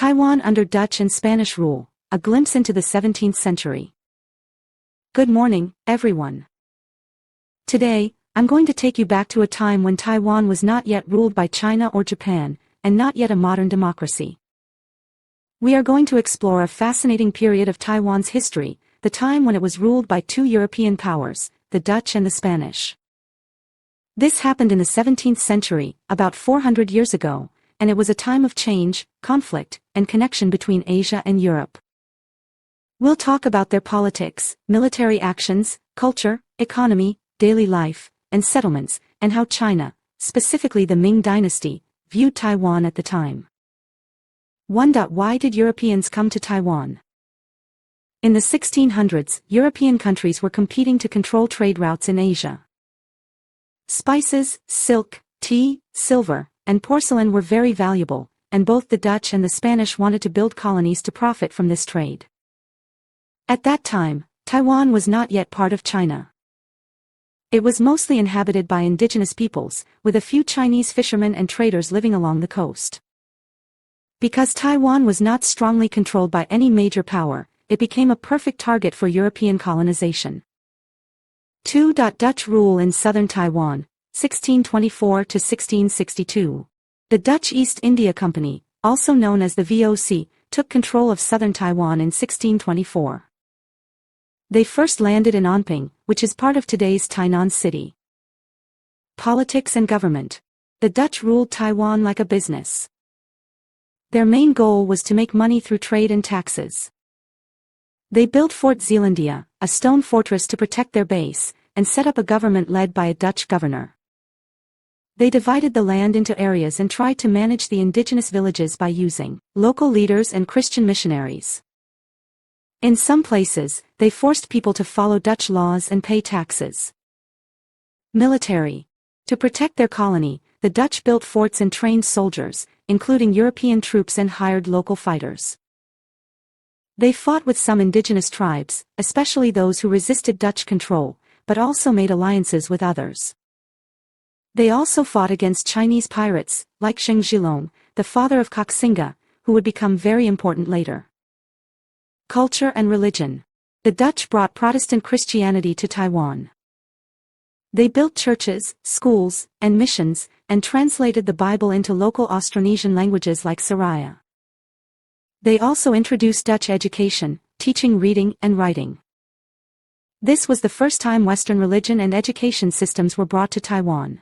Taiwan under Dutch and Spanish rule, a glimpse into the 17th century. Good morning, everyone. Today, I'm going to take you back to a time when Taiwan was not yet ruled by China or Japan, and not yet a modern democracy. We are going to explore a fascinating period of Taiwan's history, the time when it was ruled by two European powers, the Dutch and the Spanish. This happened in the 17th century, about 400 years ago, and it was a time of change, conflict, and connection between Asia and Europe. We'll talk about their politics, military actions, culture, economy, daily life, and settlements, and how China, specifically the Ming Dynasty, viewed Taiwan at the time. 1. Why did Europeans come to Taiwan? In the 1600s, European countries were competing to control trade routes in Asia. Spices, silk, tea, silver, and porcelain were very valuable, and both the Dutch and the Spanish wanted to build colonies to profit from this trade. At that time, Taiwan was not yet part of China. It was mostly inhabited by indigenous peoples, with a few Chinese fishermen and traders living along the coast. Because Taiwan was not strongly controlled by any major power, it became a perfect target for European colonization. 2. Dutch rule in southern Taiwan, 1624 to 1662. The Dutch East India Company, also known as the VOC, took control of southern Taiwan in 1624. They first landed in Anping, which is part of today's Tainan City. Politics and government. The Dutch ruled Taiwan like a business. Their main goal was to make money through trade and taxes. They built Fort Zeelandia, a stone fortress to protect their base, and set up a government led by a Dutch governor. They divided the land into areas and tried to manage the indigenous villages by using local leaders and Christian missionaries. In some places, they forced people to follow Dutch laws and pay taxes. Military. To protect their colony, the Dutch built forts and trained soldiers, including European troops, and hired local fighters. They fought with some indigenous tribes, especially those who resisted Dutch control, but also made alliances with others. They also fought against Chinese pirates, like Sheng Zhilong, the father of Koxinga, who would become very important later. Culture and religion. The Dutch brought Protestant Christianity to Taiwan. They built churches, schools, and missions, and translated the Bible into local Austronesian languages like Siraya. They also introduced Dutch education, teaching reading and writing. This was the first time Western religion and education systems were brought to Taiwan.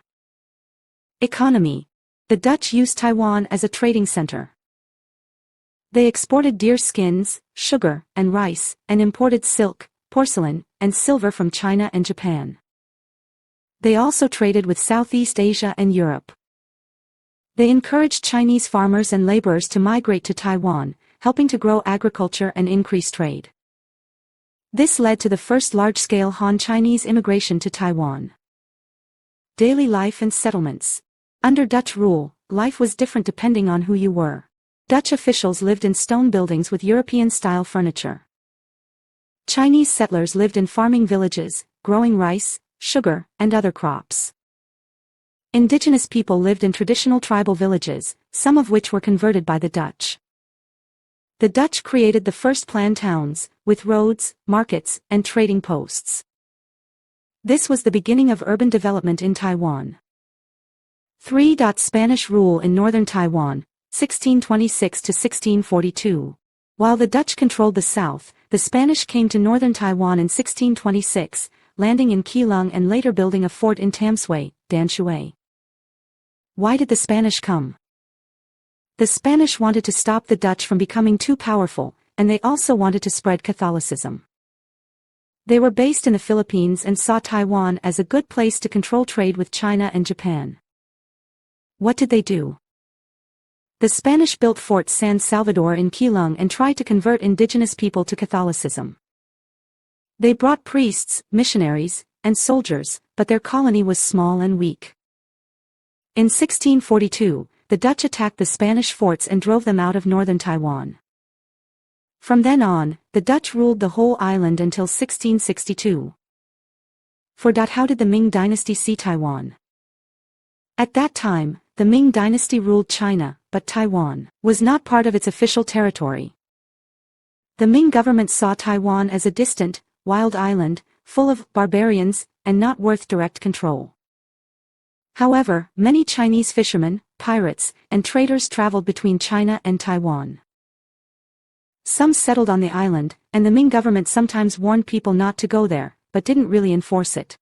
Economy. The Dutch used Taiwan as a trading center. They exported deer skins, sugar, and rice, and imported silk, porcelain, and silver from China and Japan. They also traded with Southeast Asia and Europe. They encouraged Chinese farmers and laborers to migrate to Taiwan, helping to grow agriculture and increase trade. This led to the first large-scale Han Chinese immigration to Taiwan. Daily life and settlements. Under Dutch rule, life was different depending on who you were. Dutch officials lived in stone buildings with European-style furniture. Chinese settlers lived in farming villages, growing rice, sugar, and other crops. Indigenous people lived in traditional tribal villages, some of which were converted by the Dutch. The Dutch created the first planned towns, with roads, markets, and trading posts. This was the beginning of urban development in Taiwan. 3. Spanish rule in northern Taiwan, 1626 to 1642. While the Dutch controlled the south, the Spanish came to northern Taiwan in 1626, landing in Keelung and later building a fort in Tamsui, Danshui. Why did the Spanish come? The Spanish wanted to stop the Dutch from becoming too powerful, and they also wanted to spread Catholicism. They were based in the Philippines and saw Taiwan as a good place to control trade with China and Japan. What did they do? The Spanish built Fort San Salvador in Keelung and tried to convert indigenous people to Catholicism. They brought priests, missionaries, and soldiers, but their colony was small and weak. In 1642, the Dutch attacked the Spanish forts and drove them out of northern Taiwan. From then on, the Dutch ruled the whole island until 1662. 4. How did the Ming Dynasty see Taiwan? At that time, the Ming Dynasty ruled China, but Taiwan was not part of its official territory. The Ming government saw Taiwan as a distant, wild island, full of barbarians, and not worth direct control. However, many Chinese fishermen, pirates, and traders traveled between China and Taiwan. Some settled on the island, and the Ming government sometimes warned people not to go there, but didn't really enforce it.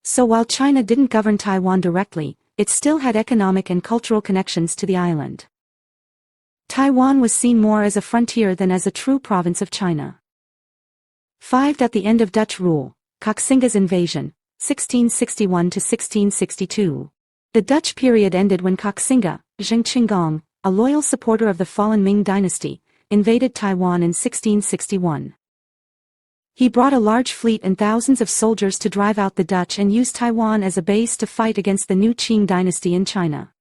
So while China didn't govern Taiwan directly, it still had economic and cultural connections to the island. Taiwan was seen more as a frontier than as a true province of China. 5. At the end of Dutch rule, Koxinga's invasion, 1661 to 1662. The Dutch period ended when Koxinga, Zheng Qinggong, a loyal supporter of the fallen Ming Dynasty, invaded Taiwan in 1661. He brought a large fleet and thousands of soldiers to drive out the Dutch and use Taiwan as a base to fight against the new Qing dynasty in China.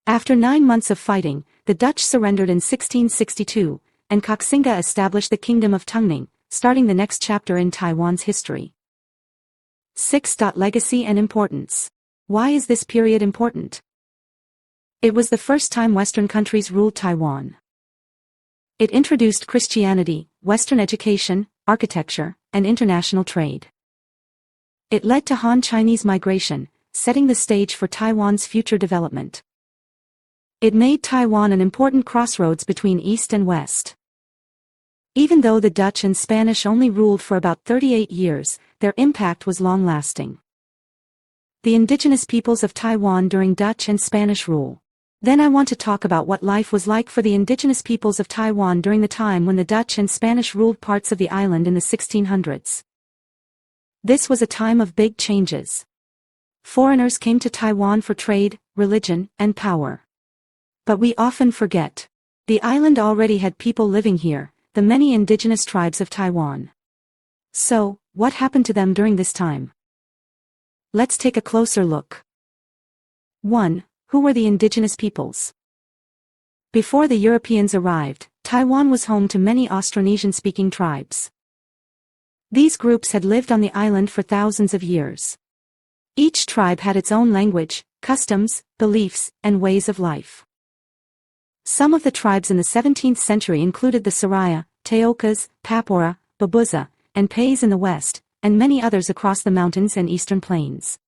After 9 months of fighting, the Dutch surrendered in 1662, and Koxinga established the Kingdom of Tungning, starting the next chapter in Taiwan's history. 6. Legacy and importance. Why is this period important? It was the first time Western countries ruled Taiwan. It introduced Christianity, Western education, architecture, and international trade. It led to Han Chinese migration, setting the stage for Taiwan's future development. It made Taiwan an important crossroads between East and West. Even though the Dutch and Spanish only ruled for about 38 years, their impact was long-lasting. The indigenous peoples of Taiwan during Dutch and Spanish rule. Then I want to talk about what life was like for the indigenous peoples of Taiwan during the time when the Dutch and Spanish ruled parts of the island in the 1600s. This was a time of big changes. Foreigners came to Taiwan for trade, religion, and power. But we often forget. The island already had people living here, the many indigenous tribes of Taiwan. So, what happened to them during this time? Let's take a closer look. 1. Who were the indigenous peoples? Before the Europeans arrived, Taiwan was home to many Austronesian-speaking tribes. These groups had lived on the island for thousands of years. Each tribe had its own language, customs, beliefs, and ways of life. Some of the tribes in the 17th century included the Saraya, Teokas, Papora, Babuza, and Pays in the west, and many others across the mountains and eastern plains.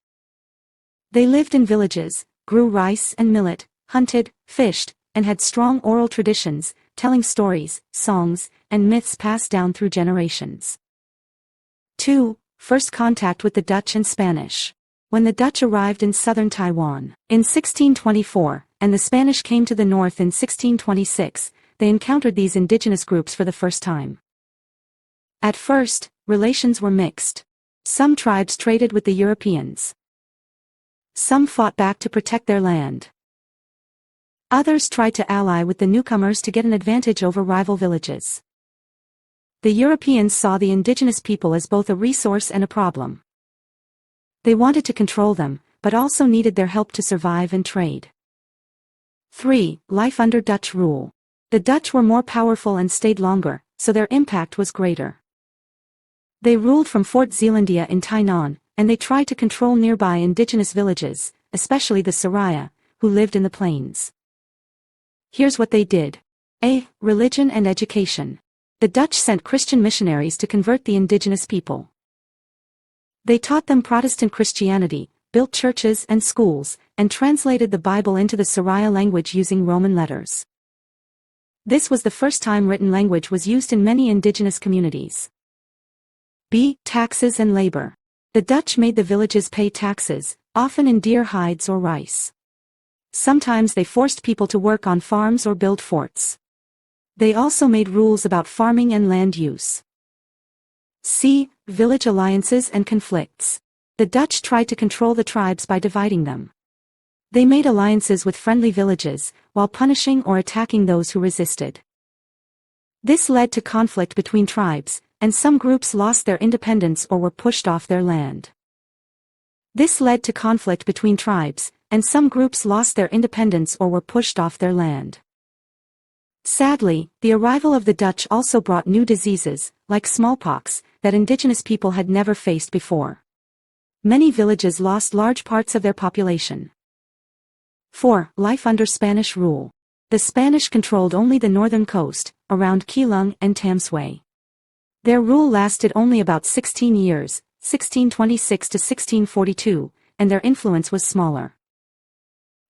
They lived in villages, grew rice and millet, hunted, fished, and had strong oral traditions, telling stories, songs, and myths passed down through generations. 2. First contact with the Dutch and Spanish. When the Dutch arrived in southern Taiwan in 1624, and the Spanish came to the north in 1626, they encountered these indigenous groups for the first time. At first, relations were mixed. Some tribes traded with the Europeans. Some fought back to protect their land. Others tried to ally with the newcomers to get an advantage over rival villages. The Europeans saw the indigenous people as both a resource and a problem. They wanted to control them, but also needed their help to survive and trade. 3. Life under Dutch rule. The Dutch were more powerful and stayed longer, so their impact was greater. They ruled from Fort Zeelandia in Tainan, and they tried to control nearby indigenous villages, especially the Saraya, who lived in the plains. Here's what they did. A. Religion and education. The Dutch sent Christian missionaries to convert the indigenous people. They taught them Protestant Christianity, built churches and schools, and translated the Bible into the Saraya language using Roman letters. This was the first time written language was used in many indigenous communities. B. Taxes and labor. The Dutch made the villages pay taxes, often in deer hides or rice. Sometimes they forced people to work on farms or build forts. They also made rules about farming and land use. C. Village alliances and conflicts. The Dutch tried to control the tribes by dividing them. They made alliances with friendly villages, while punishing or attacking those who resisted. This led to conflict between tribes, and some groups lost their independence or were pushed off their land. Sadly, the arrival of the Dutch also brought new diseases, like smallpox, that indigenous people had never faced before. Many villages lost large parts of their population. 4. Life under Spanish rule. The Spanish controlled only the northern coast, around Keelung and Tamsui. Their rule lasted only about 16 years, 1626 to 1642, and their influence was smaller.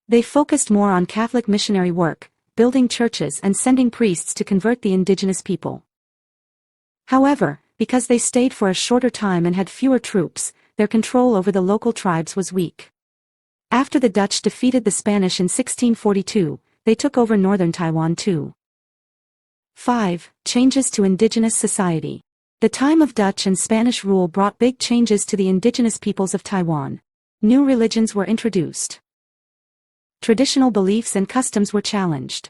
They focused more on Catholic missionary work, building churches and sending priests to convert the indigenous people. However, because they stayed for a shorter time and had fewer troops, their control over the local tribes was weak. After the Dutch defeated the Spanish in 1642, they took over northern Taiwan too. 5. Changes to indigenous society. The time of Dutch and Spanish rule brought big changes to the indigenous peoples of Taiwan. New religions were introduced. Traditional beliefs and customs were challenged.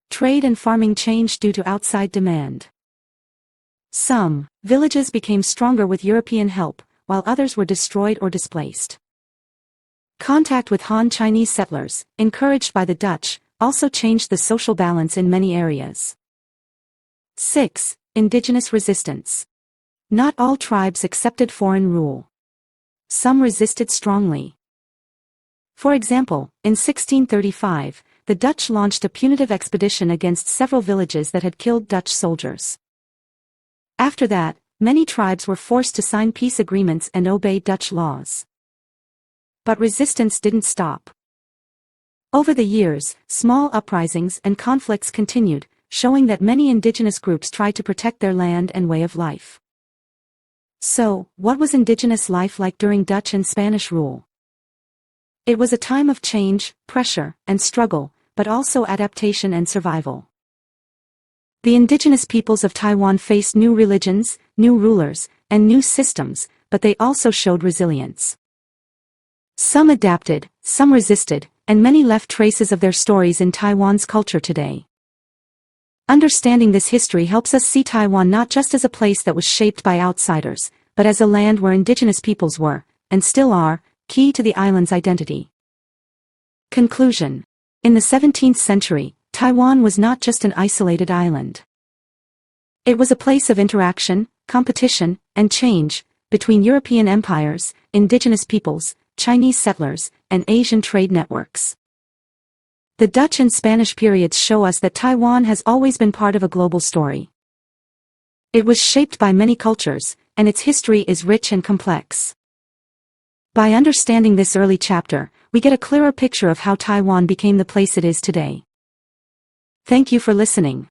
Trade and farming changed due to outside demand. Some villages became stronger with European help, while others were destroyed or displaced. Contact with Han Chinese settlers, encouraged by the Dutch, also changed the social balance in many areas. 6. Indigenous resistance. Not all tribes accepted foreign rule. Some resisted strongly. For example, in 1635, the Dutch launched a punitive expedition against several villages that had killed Dutch soldiers. After that, many tribes were forced to sign peace agreements and obey Dutch laws. But resistance didn't stop. Over the years, small uprisings and conflicts continued, showing that many indigenous groups tried to protect their land and way of life. So, what was indigenous life like during Dutch and Spanish rule? It was a time of change, pressure, and struggle, but also adaptation and survival. The indigenous peoples of Taiwan faced new religions, new rulers, and new systems, but they also showed resilience. Some adapted, some resisted, and many left traces of their stories in Taiwan's culture today. Understanding this history helps us see Taiwan not just as a place that was shaped by outsiders, but as a land where indigenous peoples were, and still are, key to the island's identity. Conclusion. In the 17th century, Taiwan was not just an isolated island. It was a place of interaction, competition, and change, between European empires, indigenous peoples, Chinese settlers, and Asian trade networks. The Dutch and Spanish periods show us that Taiwan has always been part of a global story. It was shaped by many cultures, and its history is rich and complex. By understanding this early chapter, we get a clearer picture of how Taiwan became the place it is today. Thank you for listening.